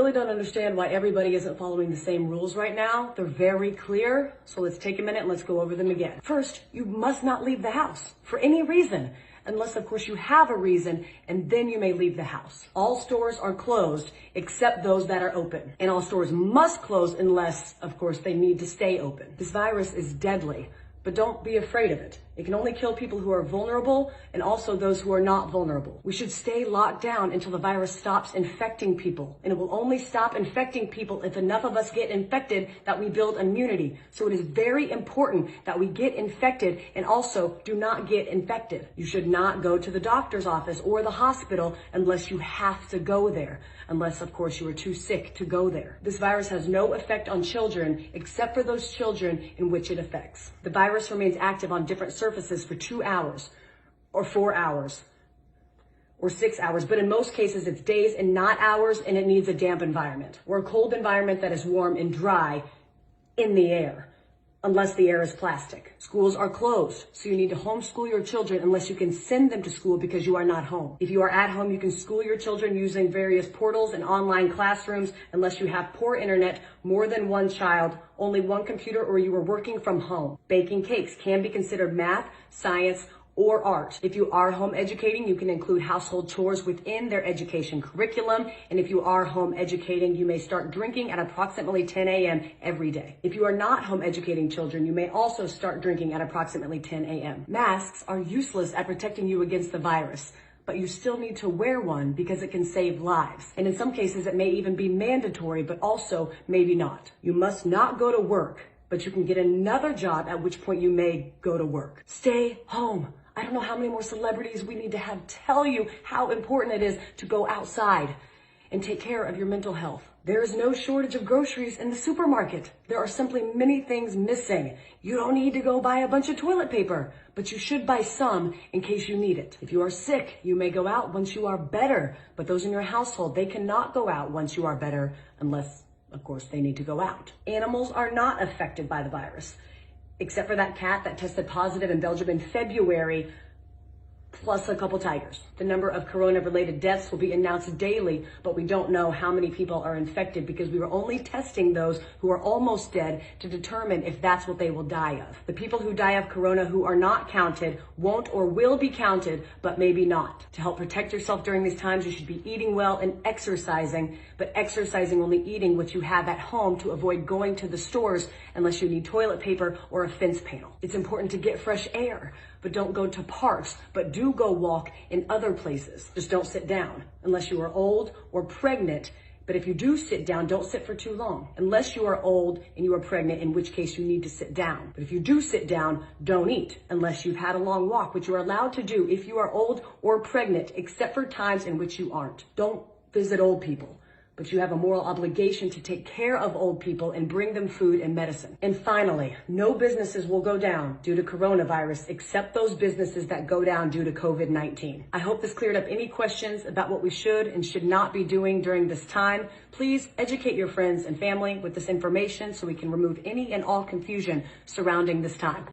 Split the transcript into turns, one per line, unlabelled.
really don't understand why everybody isn't following the same rules right now. They're very clear, so let's take a minute and let's go over them again. First, you must not leave the house for any reason, unless of course you have a reason, and then you may leave the house. All stores are closed except those that are open, and all stores must close unless of course they need to stay open. This virus is deadly, but don't be afraid of it. It can only kill people who are vulnerable and also those who are not vulnerable. We should stay locked down until the virus stops infecting people. And it will only stop infecting people if enough of us get infected that we build immunity. So it is very important that we get infected and also do not get infected. You should not go to the doctor's office or the hospital unless you have to go there. Unless, of course, you are too sick to go there. This virus has no effect on children except for those children in which it affects. The virus remains active on different surfaces for 2 hours or 4 hours or 6 hours, but in most cases it's days and not hours, and it needs a damp environment or a cold environment that is warm and dry in the air, unless the air is plastic. Schools are closed, so you need to homeschool your children unless you can send them to school because you are not home. If you are at home, you can school your children using various portals and online classrooms unless you have poor internet, more than one child, only one computer, or you are working from home. Baking cakes can be considered math, science, or art. If you are home educating, you can include household chores within their education curriculum. And if you are home educating, you may start drinking at approximately 10 a.m. every day. If you are not home educating children, you may also start drinking at approximately 10 a.m. Masks are useless at protecting you against the virus, but you still need to wear one because it can save lives. And in some cases, it may even be mandatory, but also maybe not. You must not go to work, but you can get another job, at which point you may go to work. Stay home. I don't know how many more celebrities we need to have tell you how important it is to go outside and take care of your mental health. There is no shortage of groceries in the supermarket. There are simply many things missing. You don't need to go buy a bunch of toilet paper, but you should buy some in case you need it. If you are sick, you may go out once you are better, but those in your household, they cannot go out once you are better unless, of course, they need to go out. Animals are not affected by the virus, except for that cat that tested positive in Belgium in February, plus a couple tigers. The number of corona-related deaths will be announced daily, but we don't know how many people are infected because we were only testing those who are almost dead to determine if that's what they will die of. The people who die of corona who are not counted won't or will be counted, but maybe not. To help protect yourself during these times, you should be eating well and exercising, but exercising only eating what you have at home to avoid going to the stores unless you need toilet paper or a fence panel. It's important to get fresh air, but don't go to parks, but do go walk in other places. Just don't sit down unless you are old or pregnant. But if you do sit down, don't sit for too long. Unless you are old and you are pregnant, in which case you need to sit down. But if you do sit down, don't eat unless you've had a long walk, which you are allowed to do if you are old or pregnant, except for times in which you aren't. Don't visit old people, but you have a moral obligation to take care of old people and bring them food and medicine. And finally, no businesses will go down due to coronavirus except those businesses that go down due to COVID-19. I hope this cleared up any questions about what we should and should not be doing during this time. Please educate your friends and family with this information so we can remove any and all confusion surrounding this time.